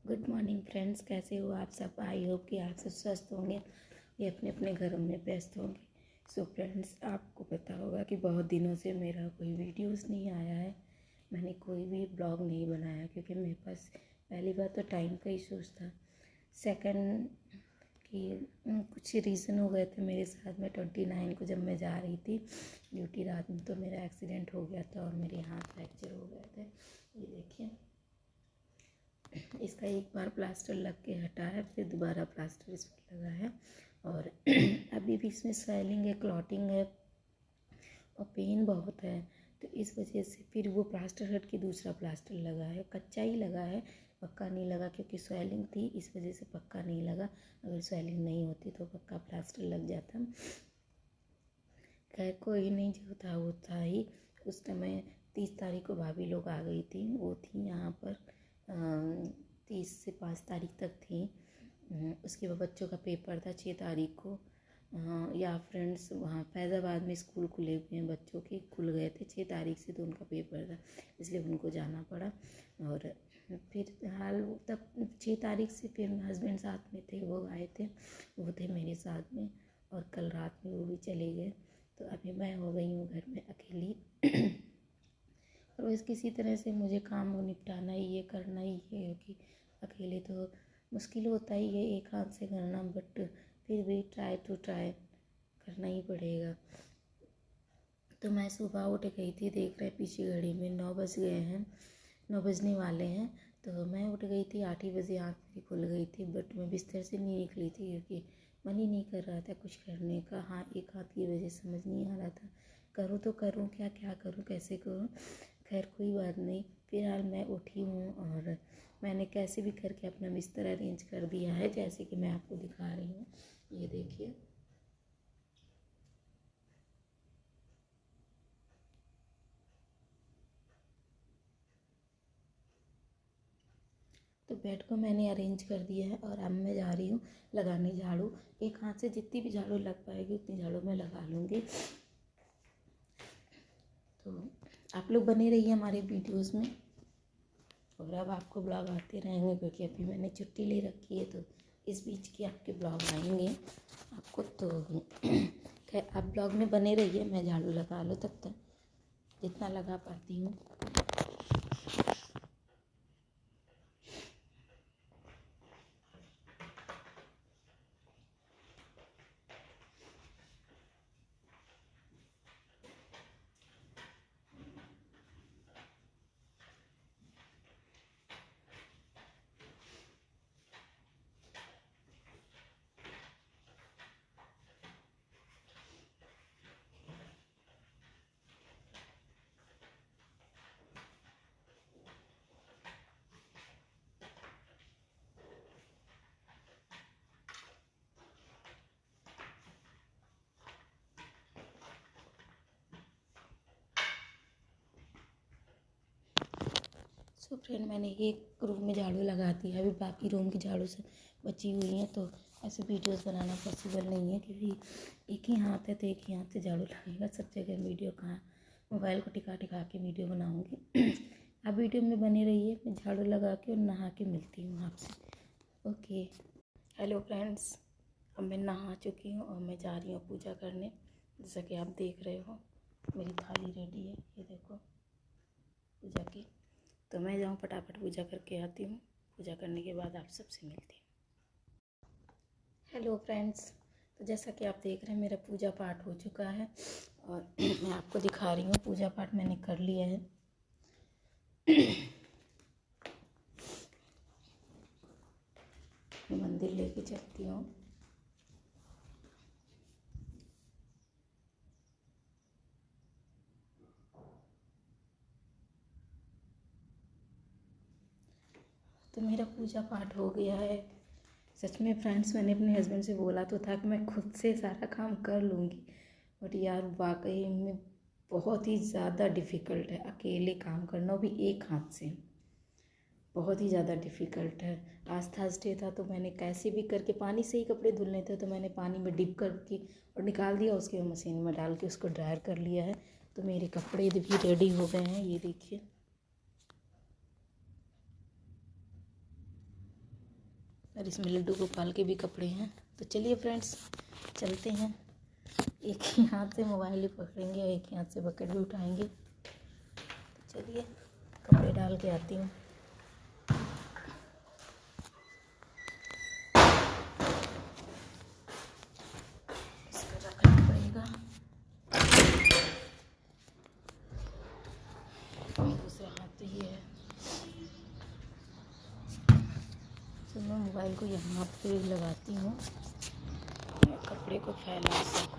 Good morning friends, कैसे हो आप सब। आई होप कि आप सब स्वस्थ होंगे, ये अपने अपने घरों में व्यस्त होंगे। सो फ्रेंड्स, आपको पता होगा कि बहुत दिनों से मेरा कोई वीडियोस नहीं आया है, मैंने कोई भी ब्लॉग नहीं बनाया क्योंकि मेरे पास पहली बात तो टाइम का इशूज़ था। सेकंड कि कुछ रीज़न हो गए थे मेरे साथ में। 29 को जब मैं जा रही थी ड्यूटी रात में, तो मेरा एक्सीडेंट हो गया था और मेरे हाथ फ्रैक्चर हो गए थे। ये देखिए, इसका एक बार प्लास्टर लग के हटा है, फिर दोबारा प्लास्टर इस पर लगा है और अभी भी इसमें स्वेलिंग है, क्लॉटिंग है और पेन बहुत है। तो इस वजह से फिर वो प्लास्टर हट के दूसरा प्लास्टर लगा है। कच्चा ही लगा है, पक्का नहीं लगा क्योंकि स्वेलिंग थी, इस वजह से पक्का नहीं लगा। अगर स्वेलिंग नहीं होती तो पक्का प्लास्टर लग जाता। खैर कोई नहीं, जो था वो था ही। उस समय 30 तारीख को भाभी लोग आ गई थी, वो थी यहाँ पर 30 से 5 तारीख तक थी। उसके बाद बच्चों का पेपर था 6 तारीख को। या फ्रेंड्स वहाँ फैज़ाबाद में स्कूल खुले हुए हैं, बच्चों के खुल गए थे 6 तारीख से, तो उनका पेपर था इसलिए उनको जाना पड़ा। और फिर हाल तब 6 तारीख से फिर हस्बैंड साथ में थे, वो आए थे, वो थे मेरे साथ में और कल रात में वो भी चले गए। तो अभी मैं हो गई हूँ घर में अकेली। और बस किसी तरह से मुझे काम निपटाना ही, ये करना ही है क्योंकि अकेले तो मुश्किल होता ही है एक हाथ से करना, बट फिर भी ट्राई करना ही पड़ेगा। तो मैं सुबह उठ गई थी, देख रहे पीछे घड़ी में 9 बज गए हैं, 9 बजने वाले हैं। तो मैं उठ गई थी 8 ही बजे, आँख मेरी खुल गई थी, बट मैं बिस्तर से नहीं निकली थी क्योंकि मन ही नहीं कर रहा था कुछ करने का। हाँ, एक हाथ की वजह समझ नहीं आ रहा था, करूँ तो करूँ क्या, क्या करूँ, कैसे करूँ। खैर कोई बात नहीं, फिलहाल मैं उठी हूँ और मैंने कैसे भी करके अपना बिस्तर अरेंज कर दिया है, जैसे कि मैं आपको दिखा रही हूँ। ये देखिए, तो बेड को मैंने अरेंज कर दिया है और अब मैं जा रही हूँ लगाने झाड़ू। एक हाथ से जितनी भी झाड़ू लग पाएगी उतनी झाड़ू मैं लगा लूँगी। तो आप लोग बने रहिए हमारे वीडियोस में और अब आपको ब्लॉग आते रहेंगे क्योंकि अभी मैंने छुट्टी ले रखी है, तो इस बीच के आपके ब्लॉग आएंगे आपको। तो खैर आप ब्लॉग में बने रहिए, मैं झाड़ू लगा लूँ तब तक जितना लगा पाती हूँ। सो फ्रेंड, मैंने एक रूम में झाड़ू लगा दी है, अभी बाकी रूम की झाड़ू से बची हुई हैं। तो ऐसे वीडियोस बनाना पॉसिबल नहीं है क्योंकि एक ही हाथ है, तो एक ही हाथ से झाड़ू लगेगा। सब जगह वीडियो कहाँ, मोबाइल को टिका टिका के वीडियो बनाऊँगी। आप वीडियो में बने रहिए, मैं झाड़ू लगा के और नहा के मिलती हूँ आपसे। ओके, हेलो फ्रेंड्स, अब मैं नहा चुकी हूँ और मैं जा रही हूँ पूजा करने। जैसा कि आप देख रहे हो मेरी थाली रेडी है, ये देखो पूजा की। तो मैं जाऊँ फटाफट पूजा करके आती हूँ, पूजा करने के बाद आप सबसे मिलती हूँ। हेलो फ्रेंड्स, तो जैसा कि आप देख रहे हैं मेरा पूजा पाठ हो चुका है और मैं आपको दिखा रही हूँ पूजा पाठ मैंने कर लिया है। मंदिर लेके चलती हूँ। तो मेरा पूजा पाठ हो गया है। सच में फ्रेंड्स, मैंने अपने हस्बैंड से बोला तो था कि मैं खुद से सारा काम कर लूँगी, बट यार वाकई में बहुत ही ज़्यादा डिफ़िकल्ट है अकेले काम करना, वो भी एक हाथ से। बहुत ही ज़्यादा डिफ़िकल्ट है। आज थर्सडे था तो मैंने कैसे भी करके, पानी से ही कपड़े धुलने थे तो मैंने पानी में डिप करके और निकाल दिया, उसके बाद मशीन में डाल के उसको ड्रायर कर लिया है। तो मेरे कपड़े भी रेडी हो गए हैं, ये देखिए। और इसमें लड्डू गोपाल के भी कपड़े हैं। तो चलिए फ्रेंड्स चलते हैं। एक ही हाथ से मोबाइल ही पकड़ेंगे और एक ही हाथ से बकेट भी उठाएंगे। तो चलिए कपड़े डाल के आती हूँ। इसको रखना पड़ेगा। दूसरा हाथ तो ये है। तो मैं मोबाइल को यहाँ पे लगाती हूँ, कपड़े को फैला सकूँ।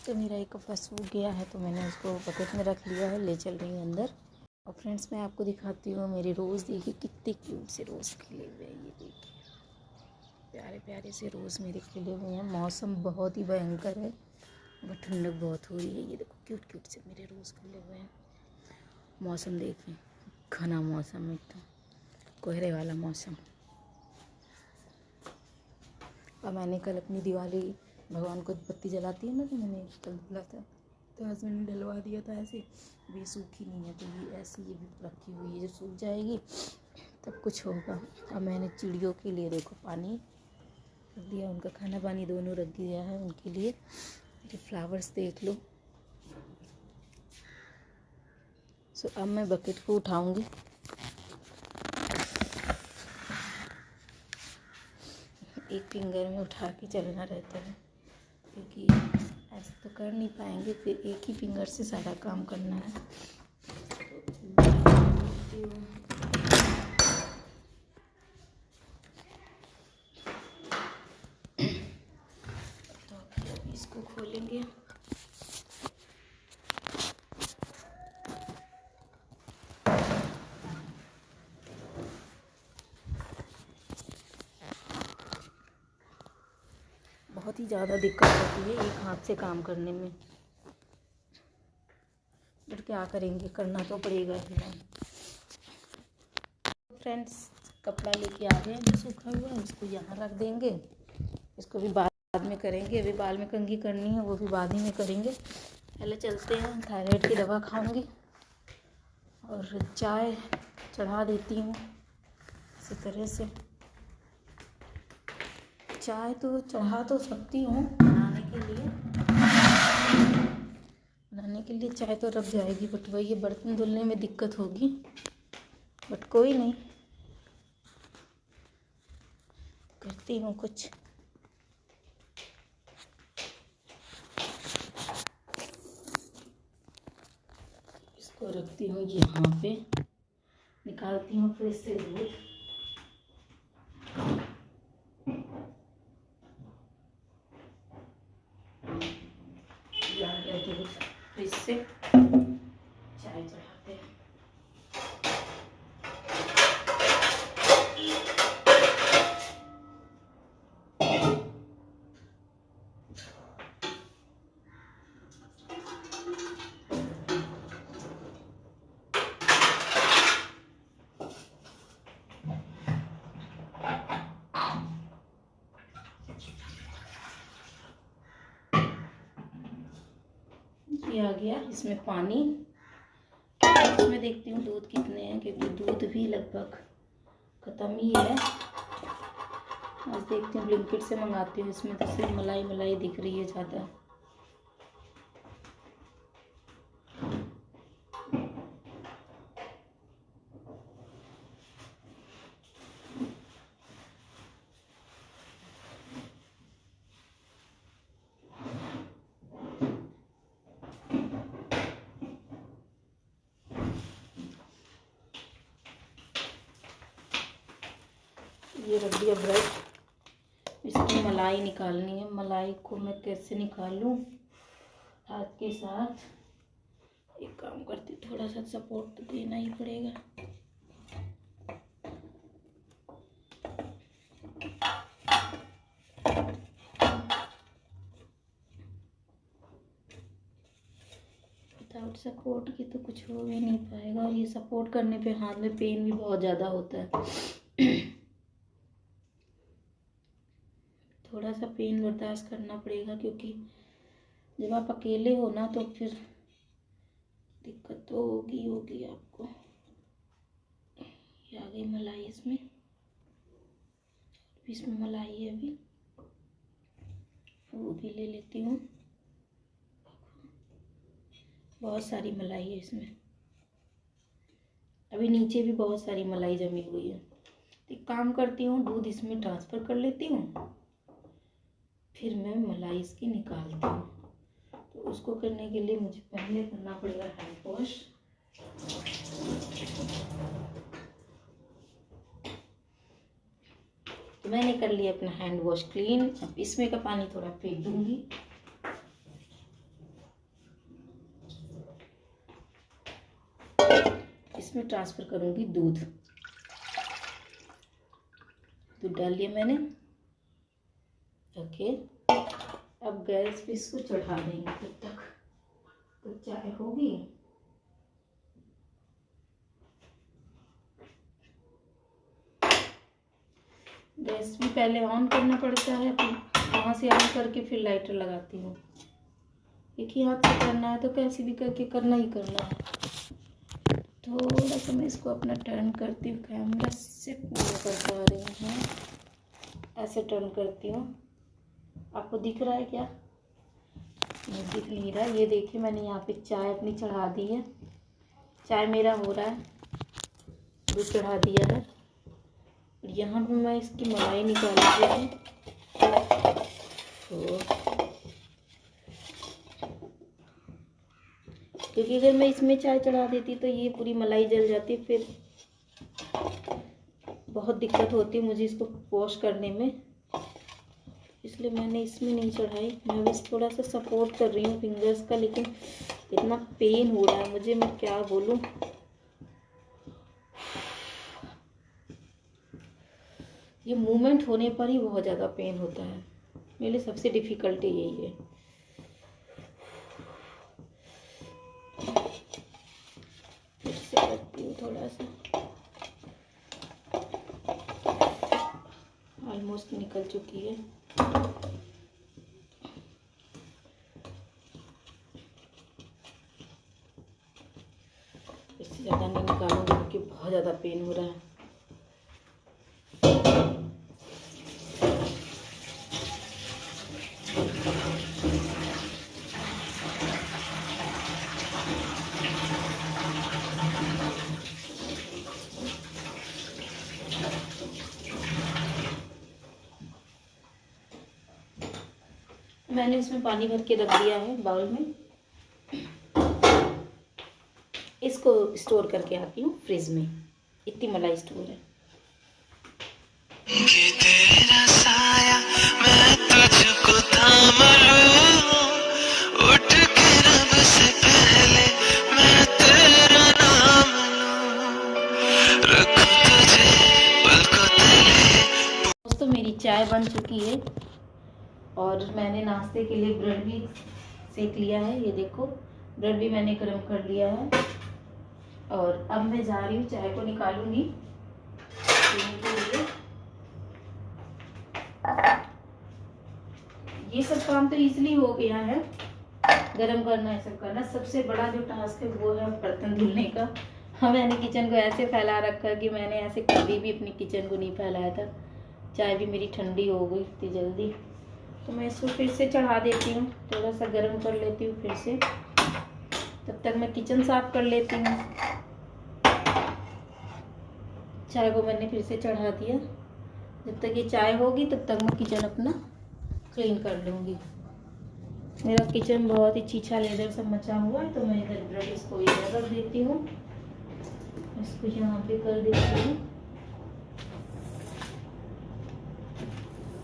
तो मेरा एक कपड़ा सूख गया है तो मैंने उसको बकेट में रख लिया है, ले चल रही हूँ अंदर। और फ्रेंड्स मैं आपको दिखाती हूँ मेरी रोज़। देखिए कितने क्यूट से रोज़ खिले हुए हैं। ये देखिए प्यारे प्यारे से रोज़ मेरे खिले हुए हैं। मौसम बहुत ही भयंकर है, बट ठंडक बहुत हो रही है। ये देखो क्यूट क्यूट से मेरे रोज़ खिले हुए हैं। मौसम देखिए घना मौसम, एकदम कोहरे वाला मौसम। और मैंने कल अपनी दिवाली भगवान को बत्ती जलाती है ना, तो मैंने कल बोला था, तो हस्बैंड ने डलवा दिया था ऐसे। ये सूखी नहीं है तो ये ऐसी ये भी रखी हुई है, जब सूख जाएगी तब कुछ होगा। अब मैंने चिड़ियों के लिए देखो पानी रख दिया, उनका खाना पानी दोनों रख दिया है उनके लिए। ये फ्लावर्स देख लो। सो अब मैं बकेट को उठाऊंगी। एक फिंगर में उठा के चलना रहता है, क्योंकि ऐसे तो कर नहीं पाएंगे, फिर एक ही फिंगर से सारा काम करना है। तो इसको खोलेंगे। बहुत ही ज़्यादा दिक्कत होती है एक हाथ से काम करने में, बट क्या करेंगे, करना तो पड़ेगा ही ना। फ्रेंड्स कपड़ा लेके आ गए जो सूखा हुआ है, उसको यहाँ रख देंगे। इसको भी बाद में करेंगे, अभी बाल में कंघी करनी है, वो भी बाद ही में करेंगे। पहले चलते हैं, थायराइड की दवा खाऊंगी और चाय चढ़ा देती हूँ। इसी तरह से चाय तो चढ़ा तो सकती हूँ, बनाने के लिए चाय तो रख जाएगी, बट वही बर्तन धुलने में दिक्कत होगी। बट कोई नहीं, करती हूँ कुछ। इसको रखती हूँ यहाँ पे, निकालती हूँ फ्रिज से दूध। फ्रिज से चाय चढ़ाते हैं। ये आ गया इसमें पानी। इसमें देखती हूँ दूध कितने हैं, क्योंकि दूध भी लगभग ख़त्म ही है। आज देखती हूँ ब्लिंकिट से मंगाती हूँ। इसमें तो सिर्फ मलाई मलाई दिख रही है ज़्यादा। ये रख दिया ब्रेड। इसकी मलाई निकालनी है। मलाई को मैं कैसे निकालूं हाथ के साथ? एक काम करती हूँ, थोड़ा सा सपोर्ट तो देना ही पड़ेगा। विदाउट सपोर्ट के तो कुछ हो भी नहीं पाएगा, और ये सपोर्ट करने पे हाथ में पेन भी बहुत ज़्यादा होता है। थोड़ा सा पेन बर्दाश्त करना पड़ेगा, क्योंकि जब आप अकेले हो ना तो फिर दिक्कत तो होगी आपको। ये आ गई मलाई इसमें मलाई है अभी, वो भी ले लेती हूँ। बहुत सारी मलाई है इसमें, अभी नीचे भी बहुत सारी मलाई जमी हुई है। एक काम करती हूँ, दूध इसमें ट्रांसफ़र कर लेती हूँ, फिर मैं मलाई इसकी निकालती हूँ। तो उसको करने के लिए मुझे पहले करना पड़ेगा हैंड वॉश। तो मैंने कर लिया अपना हैंड वॉश क्लीन। अब इसमें का पानी थोड़ा फेंक दूंगी। इसमें ट्रांसफ़र करूंगी दूध डाल लिया मैंने। ओके, अब गैस पे इसको चढ़ा देंगे तब तक तो चाय होगी। गैस भी पहले ऑन करना पड़ता है, फिर वहाँ से ऑन करके फिर लाइटर लगाती हूँ। एक ही हाथ से करना है तो कैसे भी करके करना ही करना है। थोड़ा सा मैं इसको अपना टर्न करती हूँ, कैमरा से पूरा कर पा रही हूँ। ऐसे टर्न करती हूँ। आपको दिख रहा है क्या? नहीं दिख नहीं रहा। ये देखिए, मैंने यहाँ पे चाय अपनी चढ़ा दी है। चाय मेरा हो रहा है, दूध चढ़ा दिया है। यहाँ पे मैं इसकी मलाई निकाल रही हूँ। क्योंकि अगर मैं इसमें चाय चढ़ा देती तो ये पूरी मलाई जल जाती, फिर बहुत दिक्कत होती मुझे इसको वॉश करने में। इसलिए मैंने इसमें नहीं चढ़ाई। मैं बस थोड़ा सा सपोर्ट कर रही हूँ फिंगर्स का, लेकिन इतना पेन हो रहा है मुझे, मैं क्या बोलूँ। ये मूवमेंट होने पर ही बहुत ज़्यादा पेन होता है। मेरे लिए सबसे डिफ़िकल्ट यही है। इससे करती हूँ थोड़ा सा। ऑलमोस्ट निकल चुकी है। इससे ज़्यादा नहीं निकालूंगी क्योंकि बहुत ज़्यादा पेन हो रहा है। मैंने इसमें पानी भर के रख दिया है बाउल में। इसको स्टोर करके आती हूँ फ्रिज में। इतनी मलाई स्टोर है। तेरा साया मैं तुझको थाम लूं, उठ के रब से पहले मैं तेरा नाम लूं, रखूं तुझे पलकों तले। दोस्तों, मेरी चाय बन चुकी है और मैंने नाश्ते के लिए ब्रेड भी सेक लिया है। ये देखो, ब्रेड भी मैंने गर्म कर लिया है। और अब मैं जा रही हूँ, चाय को निकालूंगी पीने के लिए। ये सब काम तो इजीली हो गया है। गरम करना है, सब करना। सबसे बड़ा जो टास्क है वो है बर्तन धुलने का। हाँ, मैंने किचन को ऐसे फैला रखा कि मैंने ऐसे कभी भी अपनी किचन को नहीं फैलाया था। चाय भी मेरी ठंडी हो गई इतनी जल्दी, तो मैं इसको फिर से चढ़ा देती हूँ, थोड़ा सा गर्म कर लेती हूँ फिर से। तब तक मैं किचन साफ कर लेती हूँ। चाय को मैंने फिर से चढ़ा दिया। जब तक ये चाय होगी तब तक मैं किचन अपना क्लीन कर लूँगी। मेरा किचन बहुत ही छीछा लेदर सब मचा हुआ है, तो मैं इधर ब्रश को इधर रख देती हूँ, इसको यहाँ पे कर देती हूँ।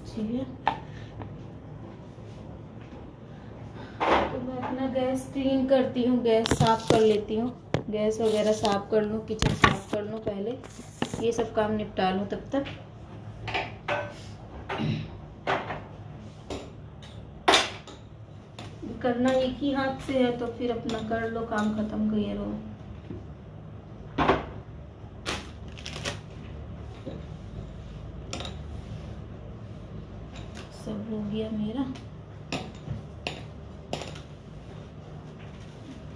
ठीक है, तो मैं अपना गैस क्लीन करती हूँ, गैस साफ कर लेती हूँ। गैस वगैरह साफ कर लूँ, किचन साफ कर लूँ, पहले ये सब काम निपटा लूँ तब तक। करना एक ही हाथ से है तो फिर अपना कर लो, काम खत्म किए रहो। सब हो गया मेरा।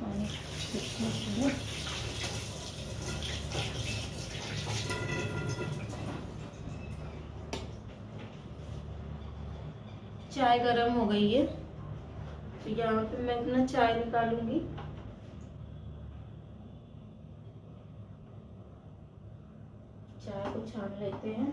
पानी चाय गरम हो गई है, तो यहाँ पे मैं अपना चाय निकालूंगी। चाय को छान लेते हैं।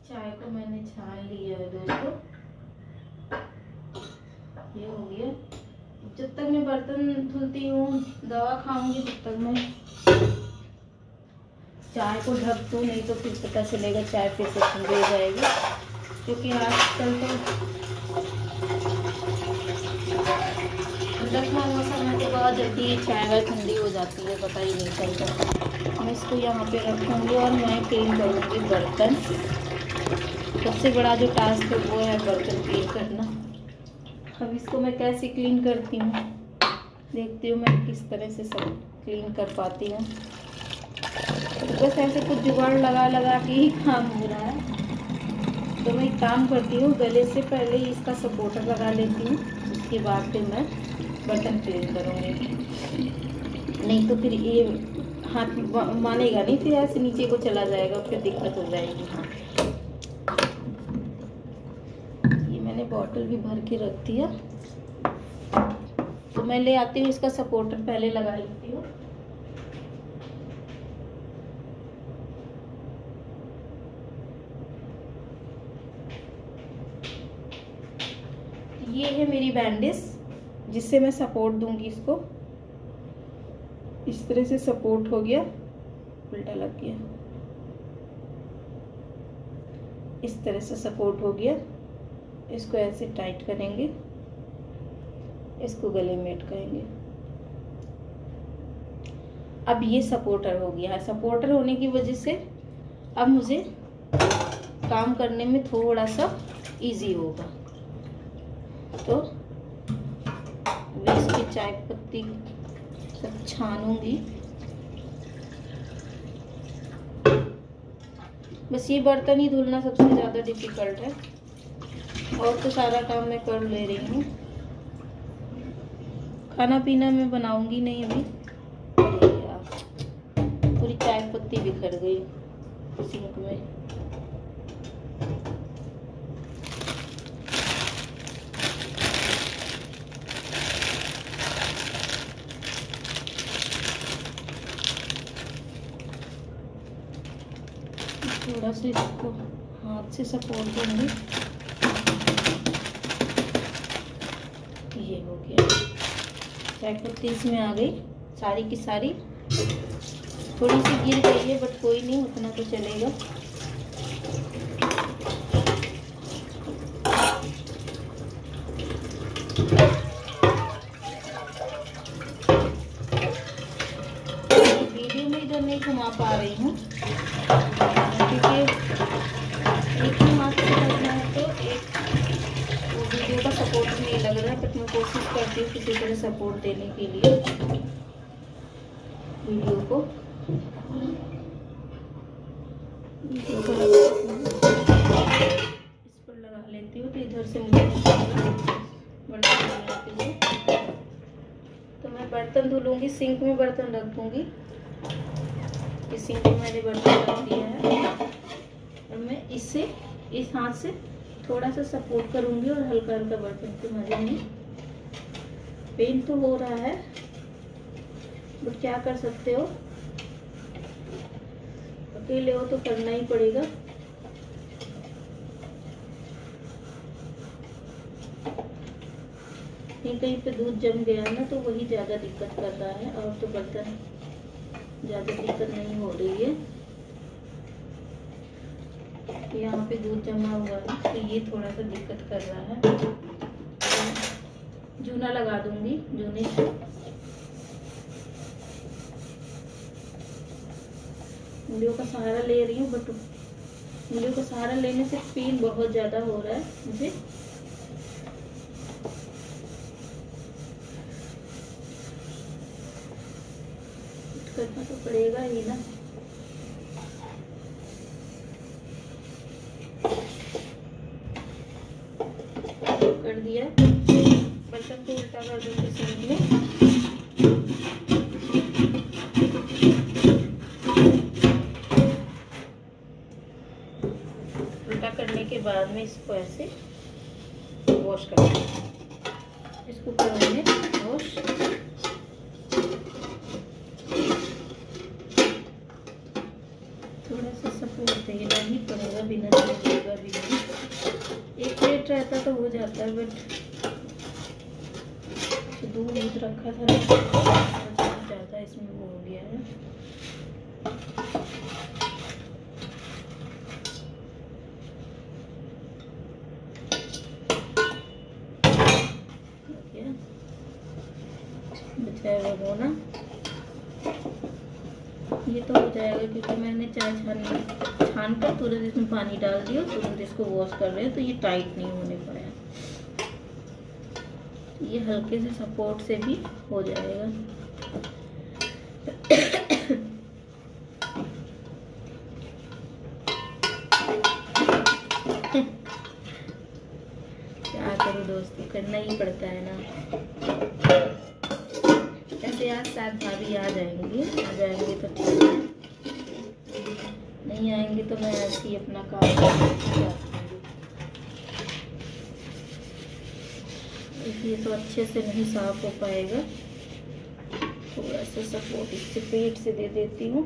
चाय को मैंने छान लिया है दोस्तों, ये हो गया। जब तक मैं बर्तन धुलती हूँ, दवा खाऊंगी, तब तक मैं चाय को ढक दूँ, नहीं तो फिर पता चलेगा चाय फिर से ठंडी हो जाएगी। क्योंकि आजकल तो ठंडक का मौसम है तो बहुत जल्दी चाय वाय ठंडी हो जाती है, पता ही नहीं चलता। मैं इसको यहाँ पे रखूँगी और मैं क्लीन करूँगी बर्तन। सबसे बड़ा जो टास्क है वो है बर्तन क्लीन करना। अब इसको मैं कैसे क्लीन करती हूँ देखती हूँ, मैं किस तरह से सब क्लीन कर पाती हूँ। बस ऐसे कुछ जुगाड़ लगा लगा के ही काम हो रहा है। तो मैं एक काम करती हूँ, गले से पहले इसका सपोर्टर लगा लेती हूँ, उसके बाद फिर मैं बर्तन क्लीन करूँगी। नहीं तो फिर ये हाथ मानेगा नहीं, फिर ऐसे नीचे को चला जाएगा, फिर दिक्कत हो जाएगी। हाँ, ये मैंने बॉटल भी भर के रख दिया, तो मैं ले आती हूँ इसका सपोर्टर, पहले लगा लेती हूँ। ये है मेरी बैंडेज, जिससे मैं सपोर्ट दूंगी इसको। इस तरह से सपोर्ट हो गया, उल्टा लग गया, इस तरह से सपोर्ट हो गया। इसको ऐसे टाइट करेंगे, इसको गले में अटकाएंगे। अब ये सपोर्टर हो गया है। सपोर्टर होने की वजह से अब मुझे काम करने में थोड़ा सा इजी होगा। तो इसकी चाय पत्ती सब छानूंगी। बस ये बर्तन ही धुलना सबसे ज़्यादा डिफिकल्ट है, और तो सारा काम मैं कर ले रही हूँ। खाना पीना मैं बनाऊंगी नहीं अभी। अरे यार, पूरी चाय पत्ती बिखर गई सिंक में। थोड़ा सा इसको हाथ से सपोर्ट दूंगी। ये हो गया, चाय पत्ती इसमें आ गई सारी की सारी। थोड़ी सी गिर गई है बट कोई नहीं, उतना तो चलेगा। वीडियो में इधर नहीं घुमा पा रही हूँ क्योंकि एक ही हाथ से करना है, तो एक वो वीडियो का सपोर्ट नहीं लग रहा है। चाहती हूँ किसी तरह सपोर्ट देने के लिए वीडियो को। इस पर लगा लेती हूँ तो इधर से मुझे बर्तन धुलने के लिए। तो मैं बर्तन धुलूँगी, सिंक में बर्तन रख दूँगी। इस सिंक में मैंने बर्तन रख दिया है और मैं इससे इस हाथ से थोड़ा सा सपोर्ट करूँगी और हल्का हल्का बर्तन को मारूंगी। पेन तो हो रहा है बट क्या कर सकते हो, अकेले हो तो करना ही पड़ेगा। कहीं पे दूध जम गया है ना तो वही ज़्यादा दिक्कत कर रहा है, और तो बर्तन ज़्यादा दिक्कत नहीं हो रही है। यहाँ पे दूध जमा हुआ है तो ये थोड़ा सा दिक्कत कर रहा है। तो जूना लगा दूंगी, जूने से उंगलियों का सहारा ले रही हूँ, बट उंगलियों का सहारा लेने से पेन बहुत ज़्यादा हो रहा है मुझे। करना तो पड़ेगा ही ना। कर दिया, बर्तन को उल्टा कर दूंगी सिंक में। उल्टा करने के बाद में इसको ऐसे वॉश कर दूंगी। इसको करेंगे वॉश। थोड़ा सा सपोर्ट देना ही पड़ेगा, बिना देगा भी नहीं। एक प्लेट रहता तो हो जाता है, बट दूध रखा था ना ज़्यादा इसमें वो हो गया है। बचाया वो ना, ये तो हो जाएगा क्योंकि मैंने चाय छान कर तुरंत इसमें पानी डाल दिया, तुरंत इसको वॉश कर रहे हैं तो ये टाइट नहीं होने पाया। ये हल्के से सपोर्ट से भी हो जाएगा। क्या करूँ दोस्तों, करना ही पड़ता है ना। ऐसे आज साथ भाभी आ जाएंगे तो ठीक है, नहीं आएंगे तो मैं ऐसे ही अपना काम करूँगी। इसलिए तो अच्छे से नहीं साफ हो पाएगा। थोड़ा सा सपोर्ट इससे पेट से दे देती हूँ।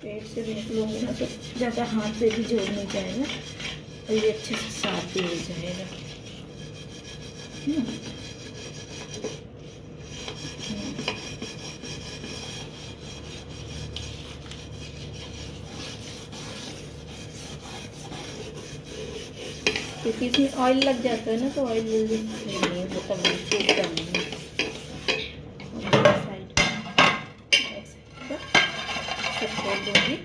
पेट से देख लूँगी ना तो ज़्यादा हाथ से भी जोड़ नहीं जाएगा और ये अच्छे से साफ भी हो जाएगा। क्योंकि इसमें ऑयल लग जाता है ना तो ऑयल जल्दी नहीं होता, टूटता नहीं है। साइड पर सब छोड़ दूँगी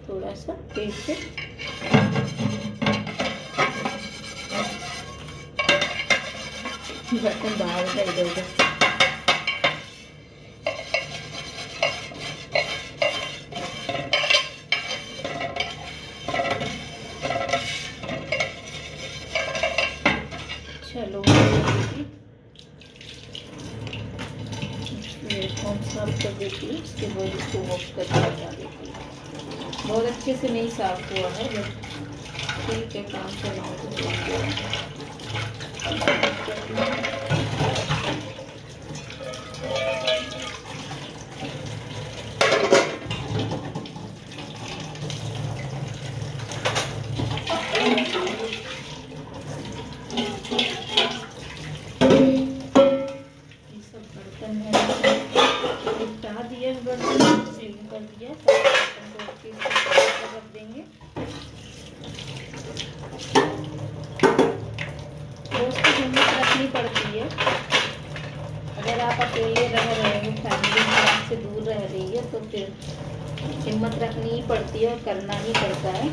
थोड़ा सा पेट से। बर्तन बाहर का इधर उधर चलो प्लेटफॉर्म साफ कर देती हूँ, उसके बाद इसको वॉश करके लगा देती हूँ। बहुत अच्छे से नहीं साफ हुआ है बट ठीक है, काम चलाओ तो कर दिया, रख देंगे। दोस्त की हिम्मत रखनी पड़ती है। अगर आप अकेले रह रहे हो, फैमिली से दूर रह रही है तो फिर हिम्मत रखनी ही पड़ती है और करना ही पड़ता है।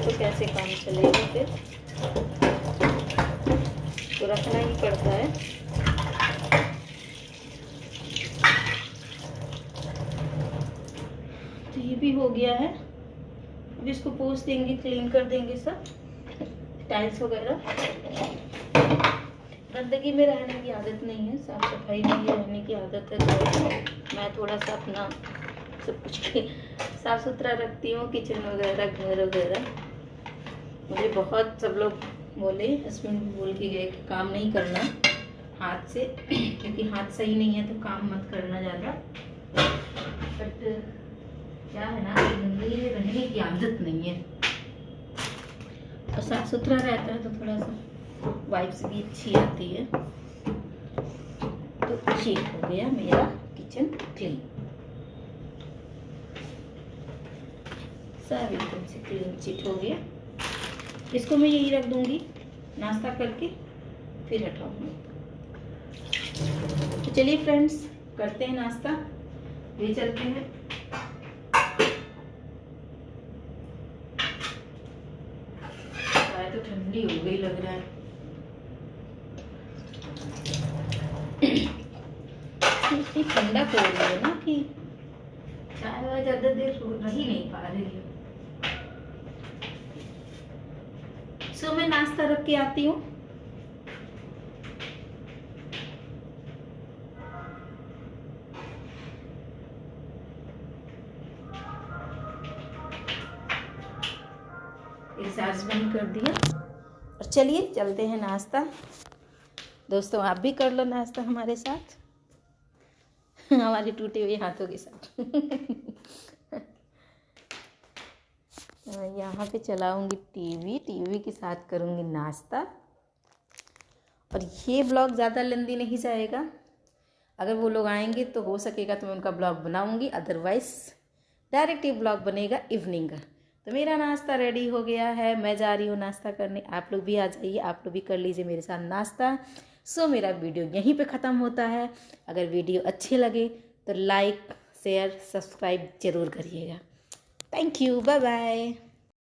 तो कैसे काम चलेगा, फिर तो रखना ही पड़ता है। तो ये भी हो गया है। अब इसको पोंछ देंगे, क्लीन कर देंगे सब टाइल्स वगैरह। गंदगी में रहने की आदत नहीं है, साफ सफाई में ही रहने की आदत है। तो मैं थोड़ा सा अपना सब कुछ साफ सुथरा रखती हूँ, किचन वगैरह, घर वगैरह। मुझे बहुत सब लोग बोले, हस्बैंड भी बोल के गए कि काम नहीं करना हाथ से, क्योंकि हाथ सही नहीं है तो काम मत करना ज़्यादा। बट क्या है ना, गंदगी में रहने की आदत नहीं है, और साफ सुथरा रहता है तो थोड़ा सा वाइब्स भी अच्छी आती है। तो ये हो गया मेरा किचन क्लीन, सब एकदम से क्लीन चिट हो गया। इसको मैं यही रख दूंगी, नाश्ता करके फिर हटाऊंगी। तो चलिए फ्रेंड्स, करते हैं नाश्ता, ले चलते हैं। चाय तो ठंडी हो गई लग रहा है। इतनी ठंडा हो रही है ना कि चाय वाय ज्यादा देर रह ही नहीं पा रही है। सो मैं नाश्ता रख के आती हूँ। चार्ज बंद कर दिया और चलिए चलते हैं नाश्ता। दोस्तों आप भी कर लो नाश्ता हमारे साथ, हमारे टूटे हुए हाथों के साथ। यहाँ पे चलाऊंगी टीवी के साथ करूंगी नाश्ता। और ये ब्लॉग ज़्यादा लंबी नहीं जाएगा, अगर वो लोग आएंगे तो हो सकेगा तो मैं उनका ब्लॉग बनाऊंगी, अदरवाइज डायरेक्ट ये ब्लॉग बनेगा इवनिंग का। तो मेरा नाश्ता रेडी हो गया है, मैं जा रही हूँ नाश्ता करने। आप लोग भी आ जाइए, आप लोग भी कर लीजिए मेरे साथ नाश्ता। सो मेरा वीडियो यहीं पे ख़त्म होता है। अगर वीडियो अच्छे लगे तो लाइक शेयर सब्सक्राइब ज़रूर करिएगा। Thank you, bye bye.